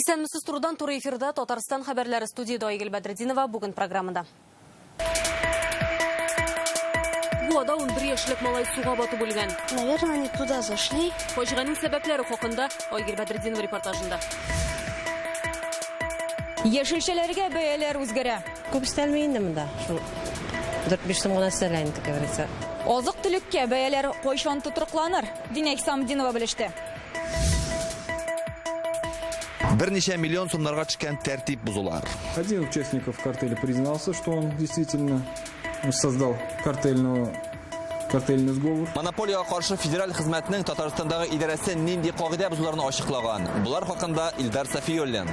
Исәнмесез турыдан туры эфирда Татарстан хәбәрләре студияда Айгөл Бәдретдинова бүген программада. Буада 11 яшьлек малай суга батып үлгән. Наверное, они туда зашли. Фаҗиганың сәбәпләре хакында Айгөл Бәдретдинова репортажында. Яшелчәләргә бәяләр үзгәрә. Күп истәлми инде монда. 4-5 сум гына истәлә инде, как говорится. Азык-төлеккә бәяләр кайчан тотрыкланыр? Динәк Самдинова белеште. Берничә миллион сумнарга төшкән тәртип бузулар. Один участников картеля признался, что он действительно создал картельный сговор. Монополияга каршы федераль хезмәтнең Татарстандагы идарәсе нинди кагыйдә бузуларны ачыклаган. Булар хакында Илдар Сафиуллин.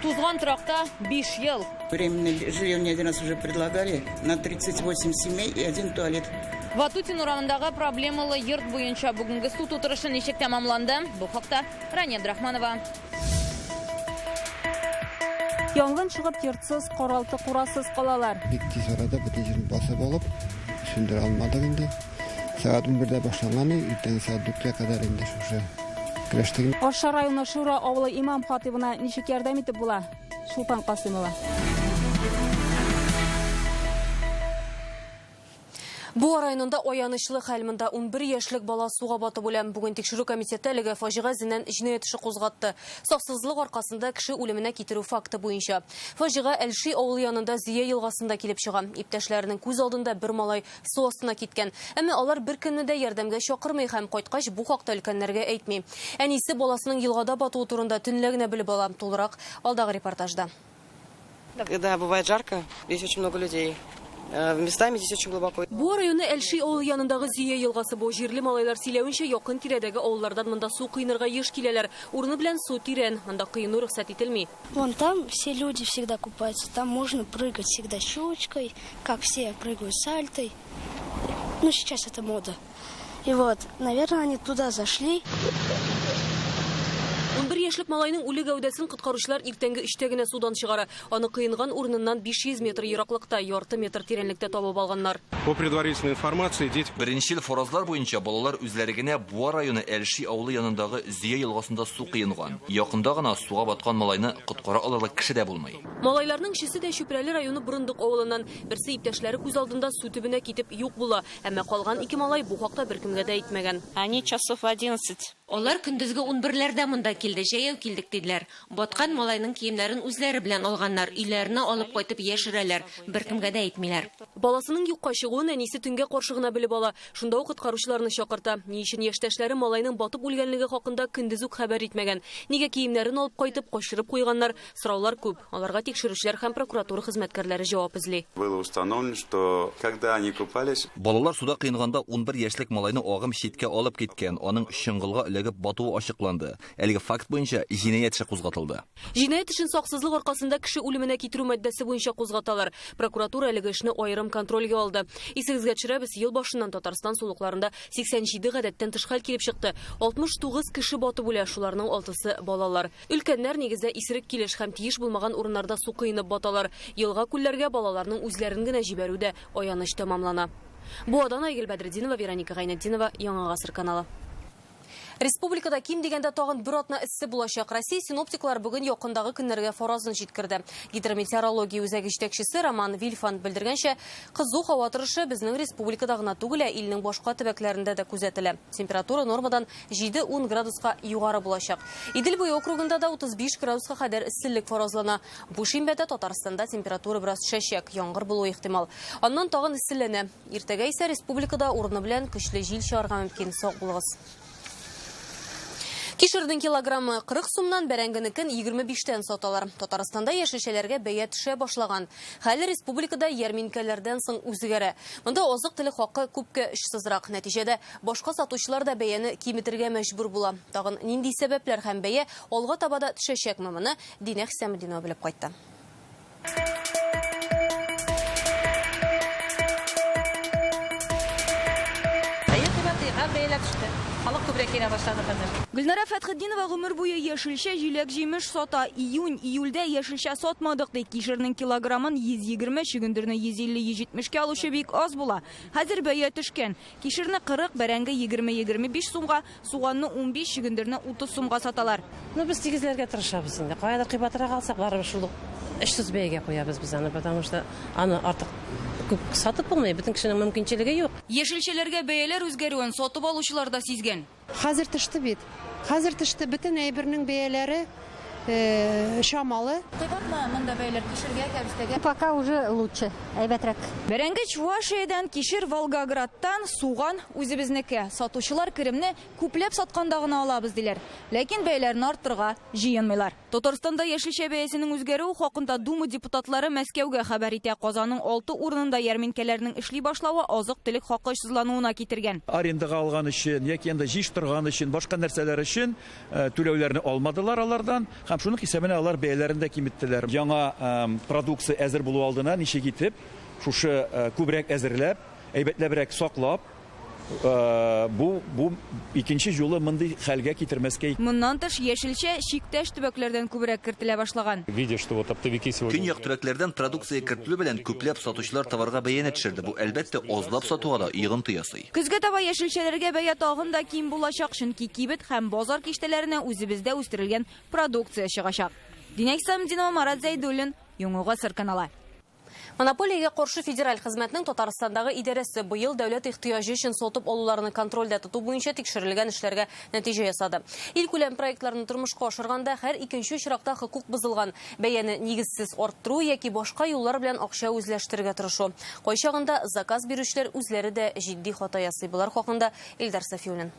Тузган торакта 5 ел. Временное жилье мне один раз уже предлагали на 38 семей и один туалет. Ватутин урамындагы проблемалы йорт буенча бүгенге суд утырышы ничек тәмамланды? Бу хакта Рания Абдрахманова. Янгын чыгып йортсыз, каралты, курасыз калалар. Бик тиз арада бүтән җирне басып алып, сүндерә алмадык инде. Сәгать 11-дә башланган, иртәнге сәгать 4-кә кадәр инде шушы көрәштек. Арча районы Шура авылы имам хатибына ничек ярдәм итеп була? Шулпан Касымова. Бу районында аянычлы хәл монда 11 яшьлек бала суга батып үлгән. Бүген тикшерү комитеты әлеге фаҗига зиннән җинаять эше кузгатты. Саксызлык аркасында кеше үлеменә китерү факты буенча. Фаҗига Әлши авылы янында Зия елгасында килеп чыга. Иптәшләренең күз алдында бер малай су астына киткән. Әмма алар бер көнне дә ярдәмгә чакырмый һәм кайткач бу хакта өлкәннәргә әйтми. Әнисе баласының елгада батуы турында төнлә генә белеп ала. Тулырак алдагы репортажда. Когда бывает жарко, здесь очень много людей. Местами здесь очень глубоко. Бу районы Әлши авылы янындагы Зия елгасы бу җирле малайлар сөйләвенчә якын тирәдәге авыллардан монда су кыйнырга еш киләләр. Урыны белән су тирән, анда кыйну рөхсәт ителми. Вон там все люди всегда купаются. Там можно прыгать всегда щучкой, как все прыгают сальтой. Ну, сейчас это мода. И вот, наверное, они туда зашли. 11 яшьлек малайның үле гәүдәсен коткаручылар иртәнге 3-тә генә судан чыгара. Аны кыйнган урыныннан 500 метр ераклыкта, ярты метр тирәнлектә табып алганнар. По предварительной информации, дети... Беренчел форазлар буенча балалар үзләре генә Буа районы Әлши авылы янындагы Зия елгасында су кыйнган. Якында гына суга баткан малайны коткара алырлык кеше дә булмый. Малайларның икесе дә Чүпрәле районы Борындык авылыннан, берсе иптәшләре күз алдында су төбенә китеп юк була. Әмма калган 2 малай бу хакта беркемгә дә әйтмәгән. Они часов 11. Алар көндезге 11-ләрдә монда килде, җәяү килдек диделәр. Баткан малайның киемнәрен үзләре белән алганнар, өйләренә алып кайтып яшерәләр, беркемгә дә әйтмиләр. Баласының юкка чыгуын әнисе төнгә каршыгына белеп ала. Шунда ук коткаручыларны чакырта. Ни өчен яшьтәшләре малайның батып үлгәнлеге хакында көндез үк хәбәр итмәгән. Нигә киемнәрен алып кайтып качырып куйганнар? Сораулар күп. Аларга тикшерүчеләр һәм прокуратура хезмәткәрләре җавап эзли. Было установлено, что когда они купались, Балалар суда кыйнганда 11 яшьлек малайны агым читкә алып киткән. Аның шыңгылга эләгеп батуы ачыкланды. Әлеге факт буенча җинаять эше кузгатылды. Җинаять эшен саксызлык аркасында кеше үлеменә китерү маддәсе буенча кузгаталар. Прокуратура әлеге эшне аерым контрольгә алды. Исегезгә төшерәбез, ел башыннан Татарстан сулыкларында 87 гадәттән тыш хәл килеп чыкты. 69 кеше батып үлә, шуларның 6-сы балалар. Өлкәннәр нигездә исерек килеш һәм тиеш булмаган урыннарда су кыйнып баталар. Елга күлләргә балаларның үзләрен генә җибәрү дә аяныч тәмамлана. Буадан Айгөл Бәдретдинова, Вероника Гайнетдинова, Яңа гасыр каналы. Республикада ким дигәндә тагын бер атна эссе булачак. Россия синоптиклар бүген якындагы көннәргә фаразын җиткерде. Гидрометеорология үзәге җитәкчесе Роман Вильфанд белдергәнчә, кызу һава торышы безнең республикада гына түгел, илнең башка төбәкләрендә дә күзәтелә. Температура нормадан 7-10 градуска югары булачак. Идел буе округында да 35 градуска кадәр эсселек фаразлана. Бу шимбәдә Татарстанда температура бераз төшәчәк, яңгыр булуы ихтимал. Аннан тагын эсселәнә. Иртәгә исә республикада урыны белән көчле җил чыгарга мөмкин. Сак булыгыз. Кишердің килограммы 40 сумнан, бәрәңгенекен 25-тән саталар. Татарстанда яшелчәләргә бәя төшә башлаган. Хәле республикада ярминкәләрдән соң үзгәрә. Монда азык-төлек хакы күпкә эшсезрак. Нәтиҗәдә башка сатучылар да бәяне киметергә мәҗбүр була. Тагын нинди сәбәпләр һәм бәя алга таба да төшәчәкме, моны Динәк Самдинова белеп кайтты. Бәяләр төште. Халык күбрәк кире башлады хәзер. Гөлнара Фәтхетдинова гомер буе яшелчә, җиләк, җимеш сата. Июльдә яшелчә сатмадык ди. Кишернең килограммын 120, чөгендерне 150-170 ка алучы бик аз була. Хәзер бәя төшкән. Кишерне 40, бәрәңге 20-25 сумга, суганны 15, чөгендерне 30 сумга саталар. Ну, без тигезләргә тырышабыз инде. Кайда кыйбатрак алсак, барыбер шул эшсез бәягә куябыз без аны, потому что аны артык күп сатып булмый, бөтен кешенең мөмкинчелеге юк. Яшелчәләргә бәяләр үзгәрүен сатып алучылар да сизгән. Хәзер төште бит. Хәзер төште бөтен әйбернең бәяләре шамалы. Кыйбатмы монда бәяләр кишергә, кәбестәгә? Пока уже лучше, әйбәтрәк. Бәрәңге Чувашиядән, кишер Волгоградтан, суган үзебезнеке. Сатучылар керемне күпләп сатканда гына алабыз диләр. Ләкин бәяләрне арттырга җыенмыйлар. Татарстанда яшелчә бәясенең үзгәрүе хакында Дума депутатлары Мәскәүгә хәбәр итә. Казанның 6 урынында ярминкәләрнең эшли башлавы азык-төлек хакысызлануына китергән. Арендага алган өчен яки инде җыштырган өчен, башка нәрсәләр өчен түләүләрне алмадылар алардан. Һәм шуның хисабына алар бәяләрендә киметтеләр. Яңа продукция әзер булу алдына ничек итеп, шушы күбрәк әзерләп, әйбәтләбрәк саклап, бу икенче юлы мондый хәлгә китермәскә. Моннан тыш яшелчә чиктәш төбәкләрдән күбрәк кертелә башлаган. Көньяк төбәкләрдән продукция кертелү белән күпләп сатучылар товарга бәяне төшерде. Бу әлбәттә азлап сатуга да йогынты ясый. Көзгә таба яшелчәләргә бәя тагын да ким булачак, чөнки кибет һәм базар киштәләренә үзебездә үстерелгән продукция чыгачак. Динәк Самдинова, Марат Зәйдуллин, Яңа Гасыр каналы. Монополиягә каршы федераль хезмәтнең Татарстандагы идарәсе быел дәүләт ихтыяҗы өчен сатып алуларны контрольдә тоту буенча тикшерелгән эшләргә нәтиҗә ясады. Илкүләм проектларны тормышка ашырганда һәр икенче очракта хокук бозылган, бәяне нигезсез арттыру яки башка юллар белән акча үзләштерергә тырышу. Кайчагында заказ бирүчеләр үзләре дә җитди хата ясый. Булар хакында Илдар Сафиуллин.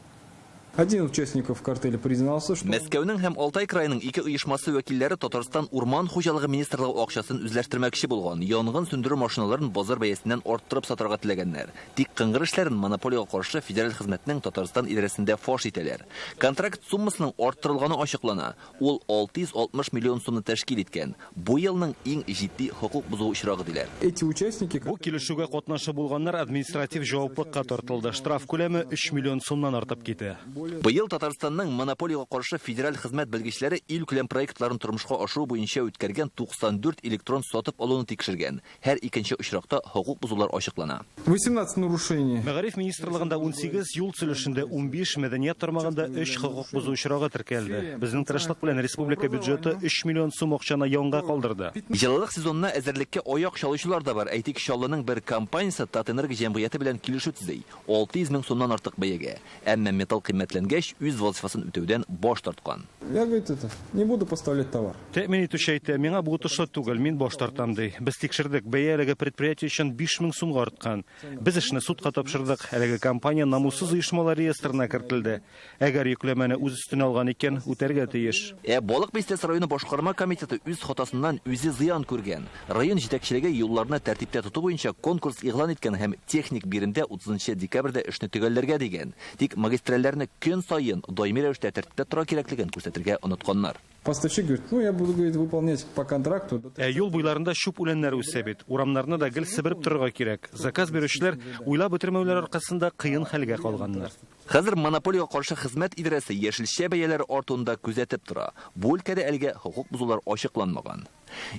Один участников картеля признался, что... Мәскәүнең һәм Алтай крайының ике оешмасы вәкилләре Татарстан Урман хуҗалыгы министрлыгы акчасын үзләштермәкче булган. Янгын сөндерү машиналарын базар бәясеннән арттырып сатарга теләгәннәр. Тик кыңгыр эшләрен монополиягә каршы федераль хезмәтнең Татарстан идарәсендә фаш итәләр. Контракт суммасының арттырылганы ачыклана. Ул 660 миллион сумны тәшкил иткән. Бу елның иң җитди хокук бозу очрагы диләр. Эти участники... Бу килешүгә катнашып булганнар административ җаваплылыкка тартылды. Штраф күләме 3 миллион сумнан артып китә. Быел Татарстанның монополиягә каршы федераль хезмәт белгечләре илкүләм проектларын тормышка ашыру буенча үткәргән 94 электрон сатып алуны тикшергән. Һәр икенче очракта хокук бозулар ачыклана. 18 нарушений. Мәгариф министрлыгында 18, юл төзелешендә 15, мәдәният тармагында 3 хокук бозу очрагы теркәлде. Безнең тырышлык белән республика бюджеты 3 миллион сум акчаны янга калдырды. Җылылык сезонына әзерлеккә аяк чалучылар да бар. Әйтик, Чаллының бер компаниясе Татэнерго җәмгыяте белән килешү төзей. 600 мең сумнан артык бәягә. Әмма металл кыйммәтләнгәч, үз вазифасын үтәүдән баш тарткан. Я говорю, не буду поставлять товар. Тәэмин итүче әйтә, миңа бу отышлы түгел, мин баш тартам ди. Без тикшердек, бәя әлеге предприятие өчен 5000 сумга арткан. Без эшне судка тапшырдык. Әлеге компания намуссыз оешмалар реестрына кертелде. Әгәр йөкләмәне үз өстенә алган икән, үтәргә тиеш. Балык Бистәсе районы башкарма комитеты үз хатасыннан үзе зыян күргән. Район җитәкчелеге юлларны тәртиптә тоту буенча конкурс игълан иткән һәм техник биремдә 30 декабрьдә эшне төгәлләргә дигән. Тик магистральләрне көн сайын даими рәвештә тәртиптә тора кирәклеген күрсәтергә онытканнар. Поставщик говорит, я буду выполнять по контракту. Юл буйларында шуп үләннәр үсә бит. Урамнарны да гел себереп торырга кирәк. Заказ бирүчеләр уйлап бетермәүләр аркасында кыен хәлгә калганнар. Хәзер монополиягә каршы хезмәт идарәсе яшелчә бәяләре артуында күзәтеп тора. Бу өлкәдә әлегә хокук бозулар ачыкланмаган.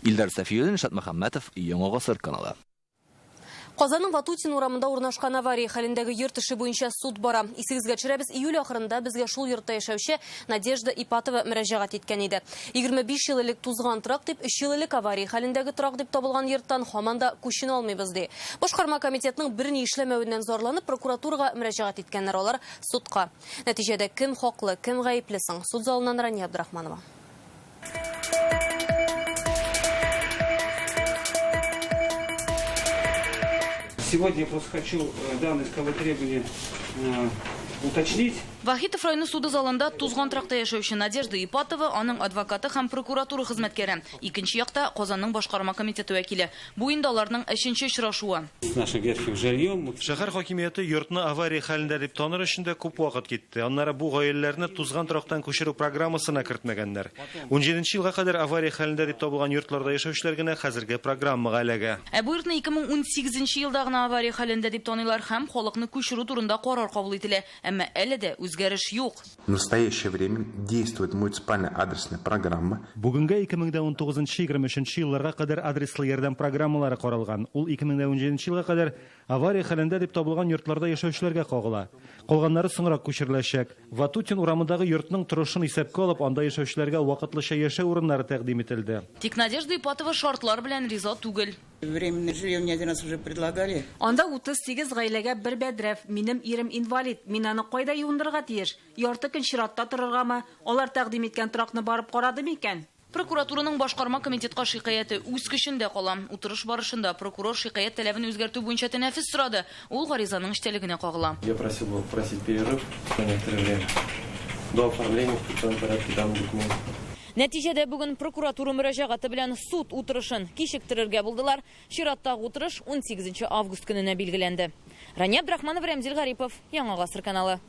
Илдар Сафиуллин, Шат Мөхәммәтов, Яңа Гасыр каналы. Казанның Ватутин урамында урнашкан авария хәлендәге йорт эше буенча суд бара. Исегезгә төшерәбез, июль ахырында безгә шул йортта яшәүче Надежда Ипатова мөрәҗәгать иткән иде. 25 ел элек тузган трак дип, 3 ел элек авария хәлендәге трак дип табылган йорттан һаман да күченә алмыйбыз ди. Башкарма комитетның берни эшләмәвеннән зарланып, прокуратурага мөрәҗәгать иткәннәр, алар судка. Нәтиҗәдә кем хаклы, кем гаепле соң? Суд залыннан Рания Абдрахманова. Сегодня я просто хочу данное исковое требование уточнить. Вахитов районы суды залында тузган тракта яшәүче Надежда Ипатова, аның адвокаты һәм прокуратура хезмәткәре. Икенче якта Казанның башкарма комитеты вәкиле. Бу инде аларның 3нче очрашуы. Шәһәр хакимияте йортны авария хәлендә дип таныр өчен дә күп вакыт китте. Аннары бу гаиләләрне тузган трактан күчерү программасына кертмәгәннәр. 17нче елга кадәр авария хәлендә дип табылган йортларда яшәүчеләр генә хәзерге программага эләгә. Бу йортны 2018нче елда гына авария хәлендә дип таныйлар һәм халыкны күчерү турында карар кабул ителә. әмма әле дә үзгәреш юк. В настоящее время действует муниципальная адресная программа. Бүгенге 2019-2023 елларга кадәр адреслы ярдәм программалары каралган. Ул 2017 елга кадәр авария хәлендә дип табылган йортларда яшәүчеләргә кагыла. Калганнары соңрак күчереләчәк. Ватутин урамындагы йортның торышын исәпкә алып, анда яшәүчеләргә вакытлыча яшәү урыннары тәкъдим ителде. Тик Надежда Ипатова шартлар белән риза түгел. Временное жилье мне один раз уже предлагали. Анда 38 гаиләгә бер бәдрәф. Минем ирем инвалид. Мин аны кайда юындырырга тиеш? Ярты көн чиратта торыргамы? Алар тәкъдим иткән торакны барып карадымы икән? Прокуратураның башкарма комитетка шикаяте үз көчендә кала. Утырыш барышында прокурор шикаят талабын үзгәртү буенча тәнәфес сорады. Ул гаризаның эштәлегенә кагыла. Я просил бы попросить перерыв на некоторое время до оформления в путевом порядке данных документов. Нәтиҗәдә бүген прокуратура мөрәҗәгате белән суд утырышын кичектерергә булдылар. Чираттагы утырыш 18 август көненә билгеләнде. Рания Абдрахманов, Рәмзил Гарипов, Яңа Гасыр каналы.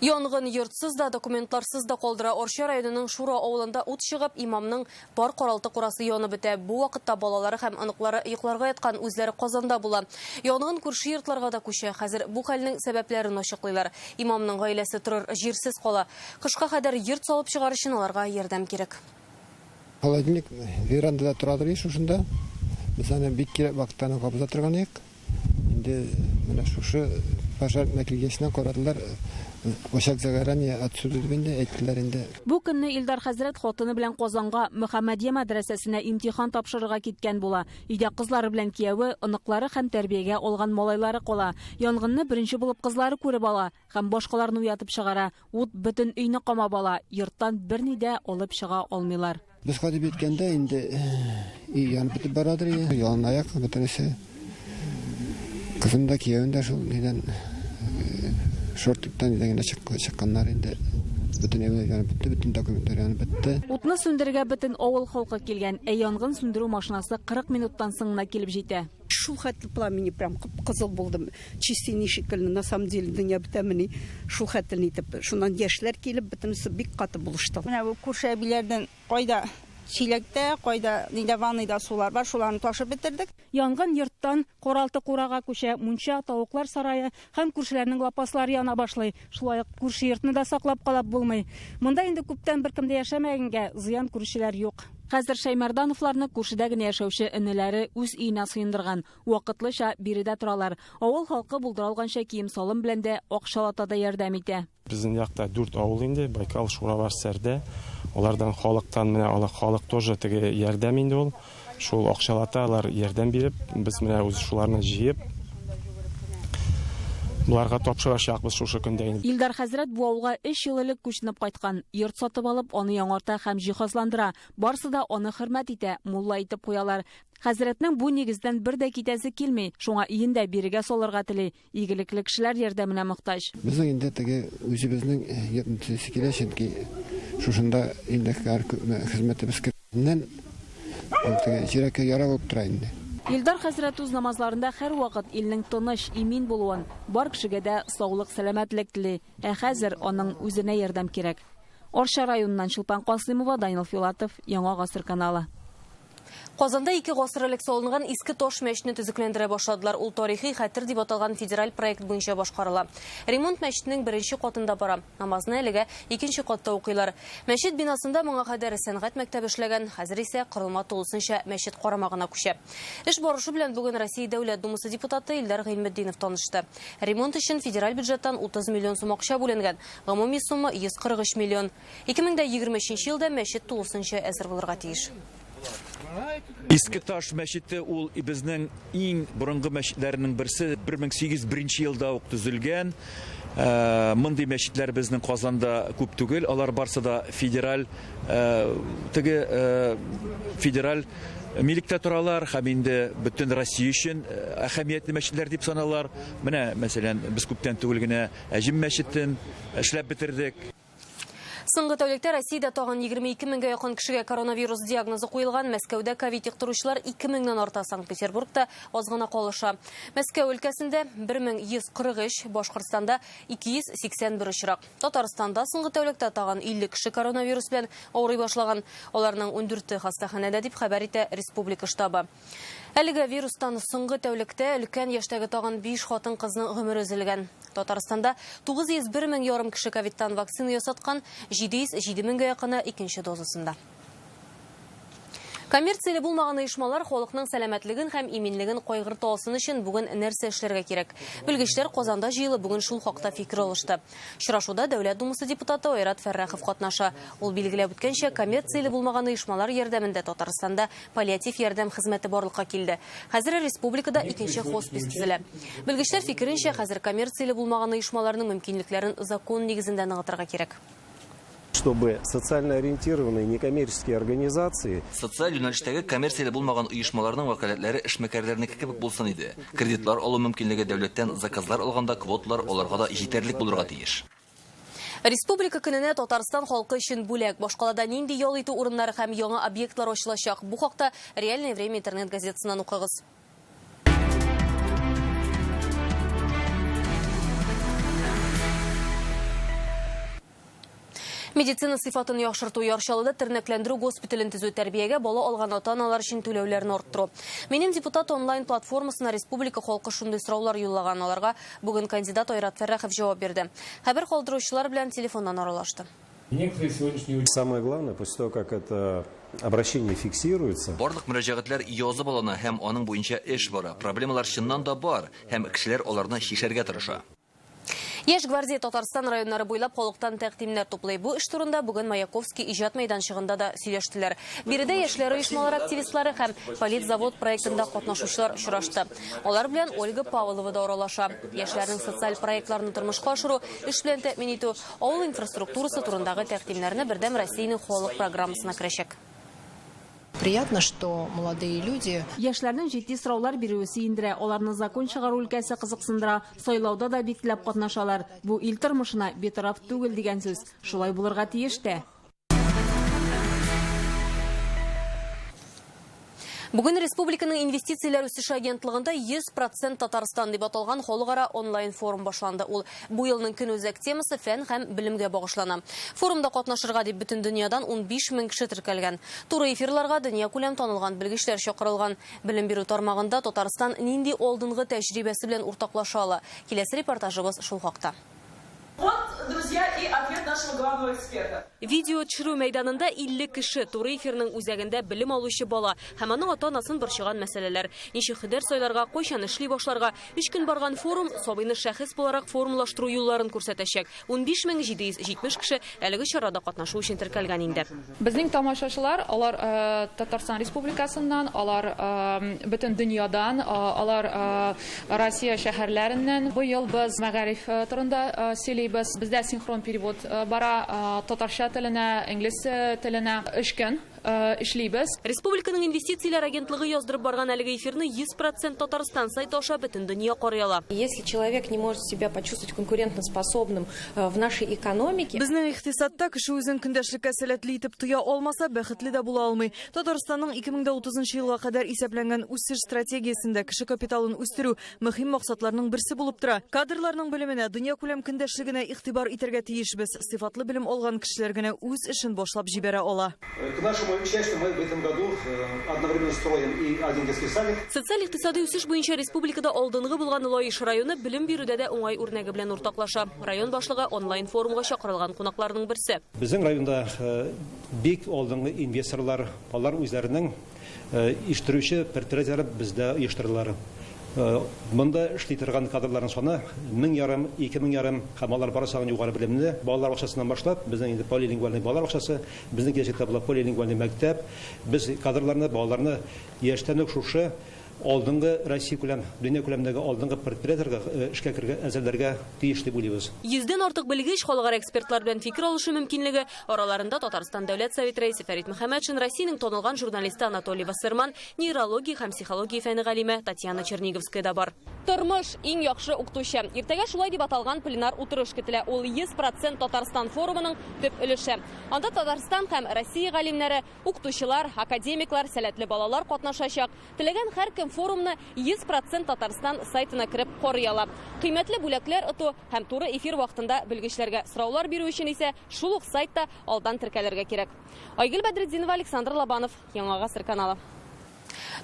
Янгын йортсыз да, документларсыз да калдыра. Орча районының Шура авылында ут чыгып, имамның бар каралты курасы янып бетә. Бу вакытта балалары һәм аныклары йокларга яткан, үзләре Казанда була. Янгын күрше йортларга да күчә. Хәзер бу хәлнең сәбәпләрен ачыклыйлар. Имамның гаиләсе торыр җирсез кала. Кышка кадәр йорт салып чыгар өчен аларга ярдәм кирәк. Холодильник верандада торадыр иш ушында. Без аны бик кирәк вакыттан кабыза торган идек. Инде менә шушы пожар мәкилгәсенә карадылар. Ошак загарание отсюда дибендә әйттеләр инде. Бу көнне Илдар хәзрәт хатыны белән Казанга Мөхәммәдия мәдрәсәсенә имтихан тапшырырга киткән була. Өйдә кызлары белән кияве, оныклары һәм тәрбиягә алган малайлары кала. Янгынны беренче булып кызлары күреп ала һәм башкаларны уятып чыгара. Ут бөтен өйне камап ала. Йорттан берни дә алып чыга алмыйлар. Без кадип әйткәндә инде янып бетеп барадыр. Ялан аяк бөтенесе. Кызым да киявендә шул нидән шорттан дигән чыкканнар инде. Бөтен evler yanıp bitti, bütün dokumentler yanıp bitti. Утны сүндерергә бөтен авыл халкы килгән. Янгын сүндерү машинасы 40 минуттан соң гына килеп җитә. Шул хәтле пламени прям кызыл булды. Чистый шикелле, на самом деле дөнья бетәмени. Шул хәтле итеп, шуннан яшьләр килеп бөтенесе бик каты булышты. Менә бу күрше әбиләрдән кайда чиләктә, кайда нидә ванныйда сулар бар, шуларны ташып бетердек. Янгын йорттан Коралты курага күчә, мунча, тавыклар сарае һәм күршеләрнең лапаслары яна башлый. Шулай ук күрше йортны да саклап калап булмый. Монда инде күптән беркем дә яшәмәгәнгә зыян күрүчеләр юк. Хәзер Шәймәрдановларны күршедә генә яшәүче энеләре үз өенә сыендырган. Вакытлыча биредә торалар. Авыл халкы булдырылганча кием салым белән дә акчалатада ярдәм итә. Безнең якта 4 авыл инде, Байкал, Шура бар Сәрдә. Алардан халыктан менә халык тоже теге ярдәм инде ул. Шул акчалаталар ярдәм биреп, без менә үз шуларны җыеп буларга тапшырачакбыз шушы көндә инде. Илдар хәзрәт бу авылга 3 ел элек күченеп кайткан. Йорт сатып алып, аны яңарта һәм җиһазландыра. Барсы да аны хөрмәт итә, мулла итеп куялар. Хәзрәтнең бу нигездән бер дә китәсе килми. Шуңа иендә бирегә салырга тели. Игелекле кешеләр ярдәменә мохтаҗ. Безнең инде теге үзебезнең йөртүсе киләчәки шушында инде хезмәтебез кирәкнән теге җирәккә ярап булып тора инде. Илдар хәзрәт үз намазларында һәр вакыт илнең тыныч, имин булуын, бар кешегә дә саулык, сәламәтлек тили. Хәзер аның үзенә ярдәм кирәк. Орча районыннан Чулпан Касыймова, Данил Филатов, Яңа Гасыр каналы. Казанда 2 гасыр элек салынган иске таш мәчетне төзекләндерә башладылар. Ул тарихи хәтер дип аталган федераль проект буенча башкарыла. Ремонт мәчетнең беренче катында бара. Намазны әлегә икенче катта укыйлар. Мәчет бинасында моңа кадәр сәнгать мәктәбе эшләгән, хәзер исә корылма тулысынча мәчет карамагына күчә. Эш барышы белән бүген Россия Дәүләт Думасы депутаты Илдар Гыйлметдинов танышты. Ремонт өчен федераль бюджеттан 30 миллион сум акча бүленгән. Гомуми сума 143 миллион. 2023 елда мәчет тулысынча әзер булырга тиеш. Иске таш мәчете ул безнең иң борынгы мәчетләрнең берсе 1801 елда ук төзелгән. Мондый мәчетләр безнең Казанда күп түгел, алар барсы да федераль федераль милектә торалар һәм инде бөтен Россия өчен әһәмиятле мәчетләр дип саналар. Менә мәсәлән без күптән түгел генә Әҗим мәчетен эшләп битердек. Соңгы тәүлектә Россиядә тагын 22 меңгә якын кешегә коронавирус диагнозы куелган. Мәскәүдә ковид юктыручылар 2 меңнән арта, Санкт-Петербургта аз гына калыша. Мәскәү өлкәсендә 1143, Башкортстанда 281 очрак. Татарстанда соңгы тәүлектә тагын 50 кеше коронавирус белән авырый башлаган. Аларның 14 хастаханәдә дип хәбәр итә республика штабы. Әлеге вирустан соңгы тәүлектә өлкән яшьтәге тагын 5 хатын кызның гомере өзелгән. Татарстанда 901 мең ярым кеше ковидтан вакцина ясаткан, 707 меңгә якыны икенче дозасында. Коммерцияле булмаган оешмалар халыкның сәламәтлеген һәм иминлеген кайгырта алсын өчен бүген нәрсә эшләргә кирәк? Белгечләр Казанда җыелып бүген шул хакта фикер алышты. Очрашуда Дәүләт Думасы депутаты Айрат Фәррәхов катнаша. Ул билгеләп үткәнчә, коммерцияле булмаган оешмалар ярдәмендә Татарстанда паллиатив ярдәм хезмәте барлыкка килде. Хәзер республикада икенче хоспис төзелә. Белгечләр фикеренчә, хәзер коммерцияле булмаган оешмаларның мөмкинлекләрен закон нигезендә ныгытырга кирәк. Чтобы социально ориентированные некоммерческие организации социаль юнәлештәге коммерцияле булмаган оешмаларның вәкаләтләре эшмәкәрләрнеке кебек булсын иде. Кредитлар алу мөмкинлеге дәүләттән заказлар алганда квоталар аларга да җитәрлек булырга тиеш. Республика көненә Татарстан халкы өчен бүләк, башкалада нинди ял итү урыннары һәм яңа объектлар ачылачак. Бу хакта Реальное время интернет газетасыннан укыгыз. Медицина сыйфатын яхшырту яршалыда тернәкләндерү госпитален төзү тәрбиягә бала алган ата-аналар өчен түләүләрне арттыру. Минем депутат онлайн платформасына республика халкы шундый сораулар юллаган, аларга бүген кандидат Айрат Фәррәхов җавап бирде. Хәбәр калдыручылар белән телефоннан аралашты. Самое главное, после того, как это обращение фиксируется, барлык мөрәҗәгатьләр язып алына һәм аның буенча эш бара. Проблемалар чыннан да бар һәм кешеләр аларны шишәргә тырыша. Яшь гвардия Татарстан районнары буйлап халыктан тәкъдимнәр туплый. Бу эш турында бүген Маяковский иҗат мәйданчыгында да сөйләштеләр. Биредә яшьләр оешмалары активистлары һәм политзавод проектында катнашучылар очрашты. Алар белән Ольга Павлова да аралаша. Яшьләрнең социаль проектларны тормышка ашыру, эш белән тәэмин итү, авыл инфраструктурасы турындагы тәкъдимнәрне бердәм Россиянең халык программасына керәчәк. Приятно, что молодые люди... Яшьләрнең җитди сораулар бирүе сөендерә, аларны закон чыгару өлкәсе кызыксындыра, сайлауда да бикләп катнашалар. Бу ил тормышына бетараф түгел дигән сүз. Шулай булырга тиеш тә. Бүген республиканың инвестицияләр үсеше агентлыгында 100% Татарстан дип аталган халыкара онлайн форум башланды. Ул бу елның көн үзәк темасы фән һәм белемгә багышлана. Форумда катнашырга дип бөтен дөньядан 15 мең кеше теркәлгән. Туры эфирларга дөнья күләм танылган белгечләр чакырылган. Белем бирү тармагында Татарстан нинди алдынгы тәҗрибәсе белән уртаклаша ала? Киләсе репортажыбыз шул хакта. Вот, друзья, и ответ нашего главного эксперта. Видео төшерү мәйданында 50 кеше туры эфирның үзәгендә белем алучы бала һәм аның ата-анасын борчыган мәсьәләләр. Ничек хәдәр сайларга, кайчан эшли башларга, 3 көн барган форум сабыйны шәхес буларак формалаштыру юлларын күрсәтәчәк. 15770 кеше әлеге чарада катнашу өчен теркәлгән инде. Безнең тамашачылар, алар Татарстан Республикасыннан, алар бөтен дөньядан, алар Россия шәһәрләреннән. Бу ел без мәгариф турында сөйлибез. Бездә синхрон перевод бара татарча теленә, инглиз теленә 3 көн эшлибез. Республиканың инвестицияләр агентлыгы яздырып барган әлеге эфирны 100% Татарстан сайты аша бөтен дөнья карый ала. Если человек не может себя почувствовать конкурентоспособным в нашей экономике... Безнең икътисадта кеше үзен көндәшлеккә сәләтле итеп тоя алмаса, бәхетле дә була алмый. Татарстанның 2030 елга кадәр исәпләнгән үсеш стратегиясендә кеше капиталын үстерү мөһим максатларның берсе булып тора. Кадрларның белеменә, дөнья күләм көндәшлегенә игътибар итәргә тиешбез. Сыйфатлы белем алган кешеләр генә үз эшен башлап җибәрә ала. К счастью, мы в этом году одновременно строим и один детский садик. Социаль-икътисади үсеш буенча республикада алдынгы булган Лаиш районы белем бирүдә дә уңай үрнәге белән уртаклаша. Район башлыгы онлайн форумга чакырылган кунакларның берсе. Безнең районда бик алдынгы инвесторлар, алар үзләренең иштирүче предприятиеләр бездә оештыралар. Монда эшли торган кадрларның саны 1000 2000 һәм алар барысагын югары белемле балалар бакчасыннан башлап, безнең инде полилингвальный балалар бакчасы, безнең киләчәктә була полилингвальный мәктәп, без кадрларны, балаларны яшьтән үк шушы алдынгы Россия күләм, дөнья күләмендәге алдынгы предприятиеләргә эшкә кергән әзерләргә тиешле булабыз. 100дән артык белгеч халыкара экспертлар белән фикер алышу мөмкинлеге, араларында Татарстан Дәүләт Совет рәисе Фәрит Мөхәммәтшин, Россиянең танылган журналисты Анатолий Вассерман, нейрология һәм психология фәне галиме Татьяна Черниговская да бар. Тормыш иң яхшы укытучы. Иртәгә шулай дип аталган пленар утырыш көтелә. Ул 100% Татарстан форумының төп өлеше. Анда Татарстан һәм Россия галимнәре, укытучылар, академиклар, сәләтле балалар катнашачак. Теләгән һәркем форумны 100% Татарстан сайтына кирип карый ала. Кыйммәтле бүләкләр оту һәм туры эфир вакытында белгечләргә сораулар бирү өчен исә шул ук сайтта алдан теркәлергә кирәк. Айгөл Бәдретдинова, Александр Лобанов, Яңа Гасыр каналы.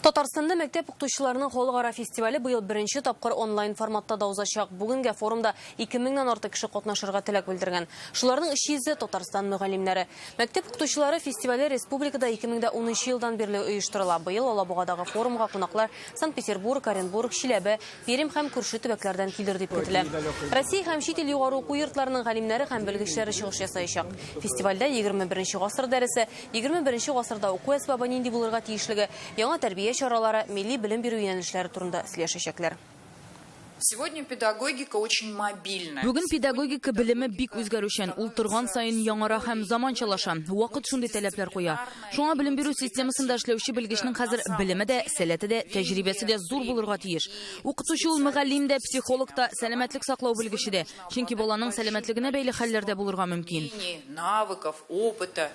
Татарстанда мәктәп укытучыларының халыкара фестивале быел беренче тапкыр онлайн форматта да узачак. Бүгенге форумда 2000-нан артык кеше катнашырга теләк белдергән. Шуларның 300-е Татарстан мөгаллимнәре. Мәктәп укытучылары фестивале республикада 2010 елдан бирле оештырыла. Быел Алабугадагы форумга кунаклар Санкт-Петербург, Оренбург, Чиләбе, Пермь һәм күрше төбәкләрдән килер дип көтелә. Россия һәм чит ил югары уку йортларының галимнәре һәм белгечләре чыгыш ясаячак. Фестивальдә 21 гасыр дәресе, 21 гасырда уку әсбабы нинди булырга тиешлеге, яңа тәрбия чаралары, милли белем бирү юнәлешләре турында сөйләшәчәкләр. Сегодня педагогика очень мобильная. Бүген педагогика белеме бик үзгәрүчән, ул торган сайын яңара һәм заманчалаша. Вакыт шундый таләпләр куя. Шуңа белем бирү системасында эшләүче белгечнең хәзер белеме дә, сәләте дә, тәҗрибәсе дә зур булырга тиеш. Укытучы ул мөгаллим дә, психолог та, сәламәтлек саклау белгече дә. Чөнки баланың сәламәтлегенә бәйле хәлләрдә булырга мөмкин. Навыков, опыта.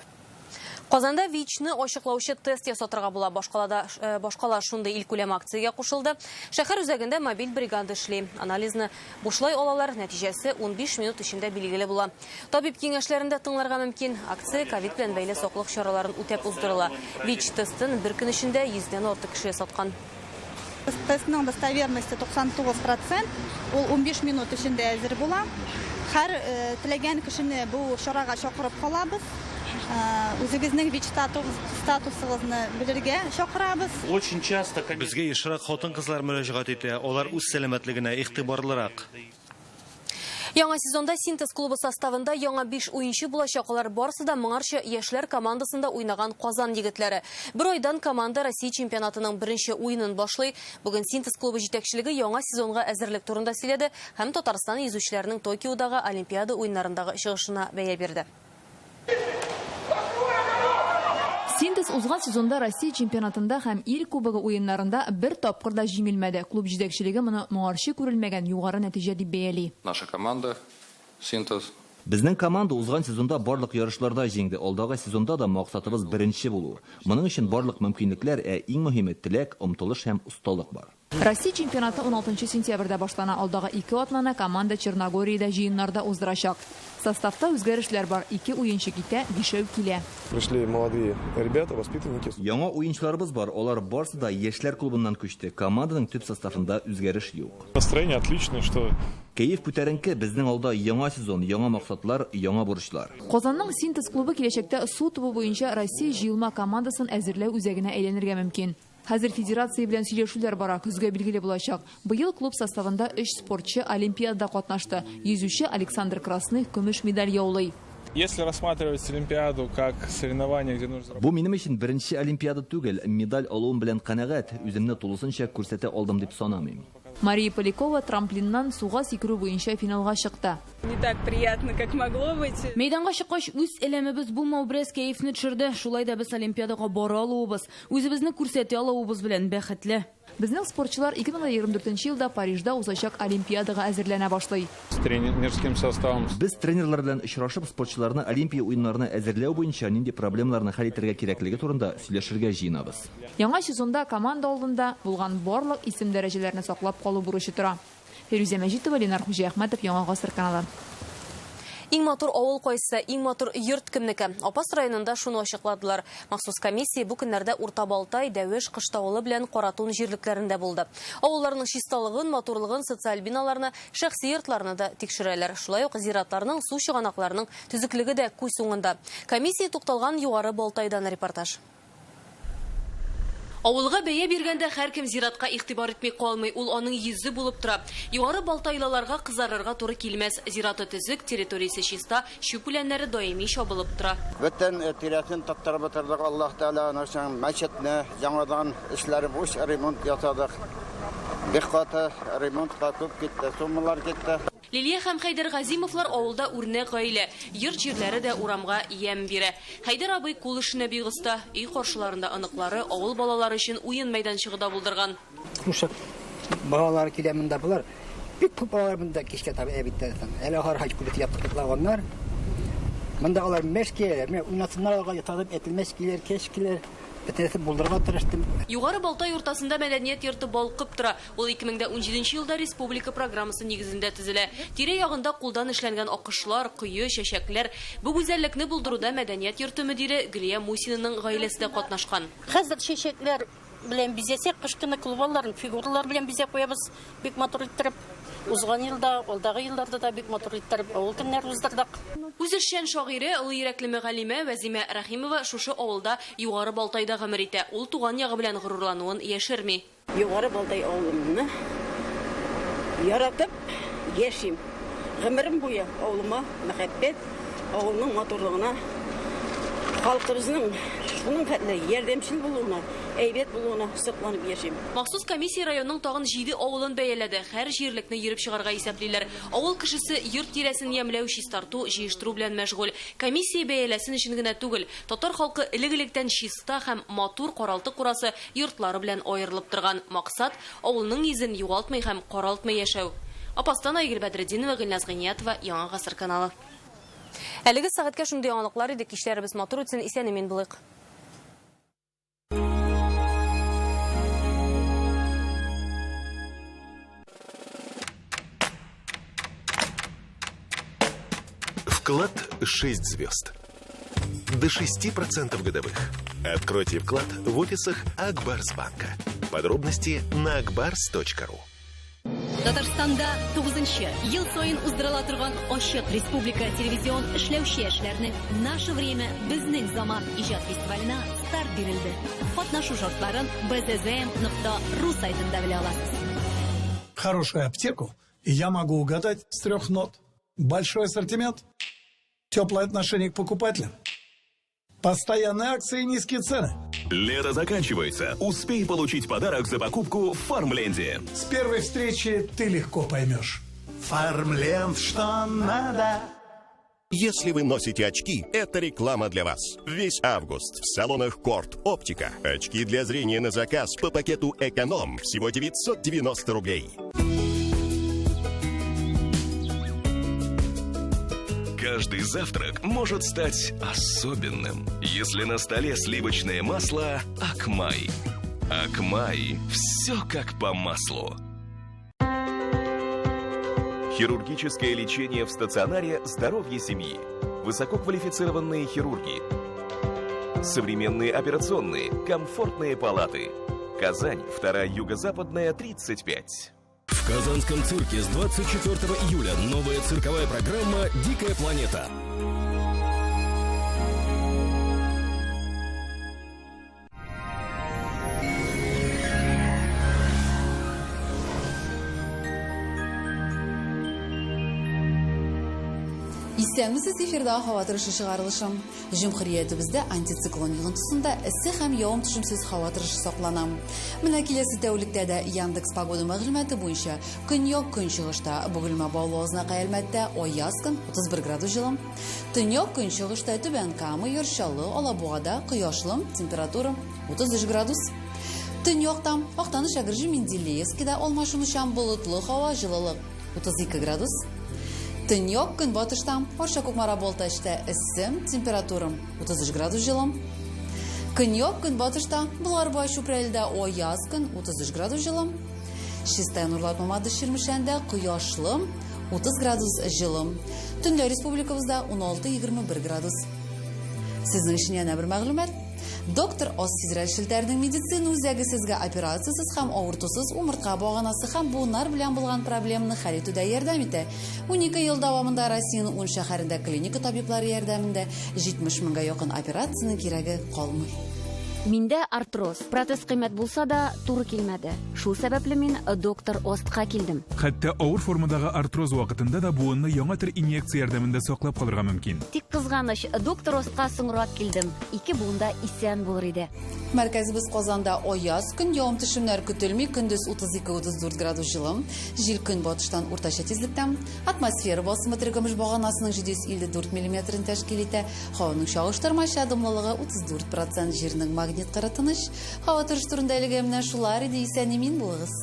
Казанда ВИЧ-ны ачыклаучы тест ясатырга була. Башкалар шундый ил күләм акциягә кушылды. Шәһәр үзәгендә мобиль бригада эшли. Анализны бушлай алалар, нәтиҗәсе 15 минут эчендә билгеле була. Табиб киңәшләрендә тыңларга мөмкин. Акция ковид белән бәйле саклык чараларын үтәп уздырыла. ВИЧ тестын бер көн эчендә 100дән артык кеше ясаткан. Тестның достоверности 99%, ул 15 минут эчендә әзер була. Һәр теләгән кешене бу чарага чакырып калабыз. Үзегезнең ВИЧ статусыгызны белергә чакырабыз. Очень часто безгә ешрак хатын-кызлар мөрәҗәгать итә, алар үз сәламәтлегенә игътибарлырак. Яңа сезонда синтез клубы составында яңа 5 уенчы булачаклар. Барысы да моңарчы яшьләр командасында уйнаган Казан егетләре. Бер айдан команда Россия чемпионатының беренче уенын башлый. Бүген синтез клубы җитәкчелеге яңа сезонга әзерлек турында сөйләде һәм Татарстан йөзүчеләренең Токиодагы Олимпиада уеннарындагы чыгышына бәя бирде. Синтез узган сезонда Россия чемпионатында һәм ил кубогы уеннарында бер тапкыр да җиңелмәде. Клуб җитәкчелеге моны моңарчы күрелмәгән югары нәтиҗә дип бәяли. Наша команда Синтез. Безнең команда узган сезонда барлык ярышларда җиңде. Алдагы сезонда да максатыбыз беренче булу. Моның өчен барлык мөмкинлекләр, иң мөһиме теләк, омтылыш һәм усталык бар. Россия чемпионаты 16 сентябрьдә башлана. Алдагы 2 атнаны команда Черногориядә җыеннарда уздырачак. Составта үзгәрешләр бар. 2 уенчы китә, 5 килә. Пришли молодые ребята, воспитанники. Яңа уенчыларыбыз бар. Алар барысы да яшьләр клубыннан күчте. Команданың төп составында үзгәреш юк. Настроение отличное, что Кәеф күтәренке, безнең алда яңа сезон, яңа максатлар, яңа бурычлар. Казанның Синтез клубы киләчәктә су тубы буенча Россия җыелма командасын әзерләү үзәгенә әйләнергә мөмкин. Хәзер федерация белән сөйләшүләр бара, көзгә билгеле булачак. Быел клуб составында 3 спортчы Олимпиадада катнашты. Йөзүче Александр Красный көмеш медаль яулый. если рассматривать Олимпиаду как соревнование, где нужно... Бу минем өчен беренче Олимпиада түгел, медаль алуым белән канәгать, үземне тулысынча күрсәтә алдым дип санамыйм. Мария Полякова трамплиннан суга сикерү буенча финалга чыкты. Не так приятно, как могло быть. Мәйданга чыккач үз элемебез булмау бераз кәефне төшерде. Шулай да без Олимпиадага бара алуыбыз, үзебезне күрсәтә алуыбыз белән бәхетле. Безнең спортчылар 2024 елда Парижда узачак Олимпиадага әзерләнә башлый. С тренерским составом. Без тренерлар белән очрашып спортчыларны Олимпия уеннарына әзерләү буенча нинди проблемаларны хәл итәргә кирәклеге турында сөйләшергә җыенабыз. Яңа сезонда команда алдында булган барлык исем дәрәҗәләрне саклап калу бурычы тора. Фирүзә Мәҗитова, Ленар Хуҗахмәтов, Яңа Гасыр каналы. Иң матур авыл кайсы, иң матур йорт кемнеке? Апас районында шуны ачыкладылар. Махсус комиссия бу көннәрдә Урта Балтай, Дәвеш, Кыштавылы белән Каратун җирлекләрендә булды. Авылларның чисталыгын, матурлыгын, социаль биналарны, шәхси йортларны да тикшерәләр. Шулай ук зиратларның, су чыганакларының төзеклеге дә күз уңында. Комиссия тукталган Югары Балтайдан репортаж. Авылга бәя биргәндә һәркем зиратка игътибар итми калмый, ул аның йөзе булып тора. Югары Балтайлыларга кызарырга туры килмәс. Зираты төзек, территориясе чиста, чүп үләннәре даими чабылып тора. Бөтен тирәсен тактарып бетердек. Аллаһ Тәала нашан мәчетне яңадан эшләре буш ремонт ясадык. Бик каты ремонтка күп китте, суммалар китте. Лилия һәм Хәйдәр Газимовлар авылда үрнәк гаилә. Йорт җирләре дә урамга ям бирә. Хәйдәр абый кул эшенә бик оста. Өй каршыларында аныклары авыл балалары өчен уен мәйданчыгы да булдырган. Ушак балалар киләмендә булар. Бик күп балалар монда кичкә таба әбиттән. Әле ахыр хаҗ күләте яптырганнар. Монда алар мәскәләр, мен уйнатсыннарга ятадып әтелмәскәләр, кешкәләр. Югары Балтай уртасында мәдәният йорты балкып тора. Ул 2017 елда республика программасы нигезендә төзелә. Тирә ягында кулдан эшләнгән акышлар, кое, чәчәкләр. Бу гүзәллекне булдыруда мәдәният йорты мөдире Гөлия Мусинаның гаиләсе дә катнашкан. Хәзер чәчәкләр белән бизәсәк, кышкыны клубаларын, фигуралар белән бизәп куябыз, бик матур иттереп. Узган елда, алдагы елларда да бик матур иттереп, авыл көннәр уздырдык. Үзешчән шагыйре, олы йөрәкле мөгаллиме Вәзимә Рәхимова шушы авылда югары Балтайда гомер итә. Ул туган ягы белән горурлануын яшерми. Югары Балтай авылымны яратып яшим. Гомерем буе авылыма мәхәббәт, авылның матурлыгына, халкыбызның шуның хәтле ярдәмчел булуына, әйбәт булуына сокланып яшим. Махсус комиссия районның тагын 7 авылын бәяләде. Һәр җирлекне йөреп чыгарга исәплиләр. Авыл кешесе йорт тирәсен ямләү, чистарту, җыештыру белән мәшгуль. Комиссия бәяләсен өчен генә түгел, татар халкы элек-электән чиста һәм матур каралты курасы йортлары белән аерылып торган. Максат авылның изен югалтмый һәм каралтмый яшәү. Апастан Айгөл Бәдретдинова, Гөлназ Гыйниятова, Яңа гасыр каналы. Әлеге сәгатькә шундый аңлыклар иде, кичләребез матур үтсен, исән-имин булыйк. Вклад 6 звезд. До 6% годовых. Откройте вклад в офисах Акбарсбанка. Подробности на akbars.ru. Татарстанда 9-нчы ел сайын уздырыла торган Ачык Республика телевизион эшләүче эшләрне «Наше время, безнең заман» иҗат фестиваленә старт бирелде. Катнашу шартларын bzzm.ru сайтында белә аласыз. Хорошую аптеку я могу угадать с 3 нот. Большой ассортимент, теплое отношение к покупателям, постоянные акции и низкие цены. Лето заканчивается. Успей получить подарок за покупку в Фармленде. С первой встречи ты легко поймешь. Фармленд, что надо. Если вы носите очки, это реклама для вас. Весь август в салонах Корт Оптика. Очки для зрения на заказ по пакету «Эконом» всего 990 рублей. Каждый завтрак может стать особенным, если на столе сливочное масло Акмай. Акмай – все как по маслу. Хирургическое лечение в стационаре «Здоровье семьи». Высококвалифицированные хирурги. Современные операционные, комфортные палаты. Казань, 2-я юго-западная, 35. В Казанском цирке с 24 июля новая цирковая программа «Дикая планета». Исәнмесез, эфирда һава торышы чыгарылышым. Җөмһүриятебездә антициклон йогынтысында эссе һәм явым-төшемсез һава торышы саклана. Менә киләсе тәүлектә дә Яндекс погода мәгълүматы буенча көньяк көнчыгышта Бөгелмә Балуазына каялмәттә аяз көн 31 градус җылы. Төньяк көнчыгышта Түбән Кама, Йорчалы, Алабугада кояшлы, температура 33 градус. Төньяктан Актаныш, Әгерҗе, Менделеевскида алмашынучан болытлы һава, җылылык 32 градус. Төньяк көнбатыштан Арча Кукмара Балтачта эссе, температура 33 градус җылы. Көньяк көнбатышта Боларбай Чүпрәлдә аяз көн 33 градус җылы. Чистая Нурлат Мамадыш Чирмешәндә кояшлы 30 градус җылы. Төнлә республикабызда 16-21 градус. Сезнең өчен яңа бер мәгълүмат. Доктор Оз федераль шелтәрнең медицина үзәге сезгә операциясыз һәм авыртусыз умыртка баганасы һәм буыннар белән булган проблеманы хәл итүдә ярдәм итә. 12 ел дәвамында Россиянең 10 шәһәрендә клиника табиблары ярдәмендә 70 меңгә якын операцияның кирәге калмый. Миндә артроз. Протез кыйммәт булса да, туры килмәде. Шул сәбәпле мин доктор Остка килдем. Хәтта авыр формадагы артроз вакытында да буынны яңа төр инъекция ярдәмендә саклап калырга мөмкин. Тик кызганыч, доктор Остка соңрак килдем. 2 буында исән булыр иде. Мәркәзебез Казанда аяз көн, явым-төшемнәр көтелми, көндез 32-34 градус җылы. Җил көнбатыштан уртача тизлектә. Атмосфера басымы теркөмеш баганасының 754 мм тәшкил итә. Һаваның чагыштырмача дымлылыгы 34%, җирнең магнит кыры тыныч. Һава торыш турында әлегә менә шулар иде, исән-имин булыгыз.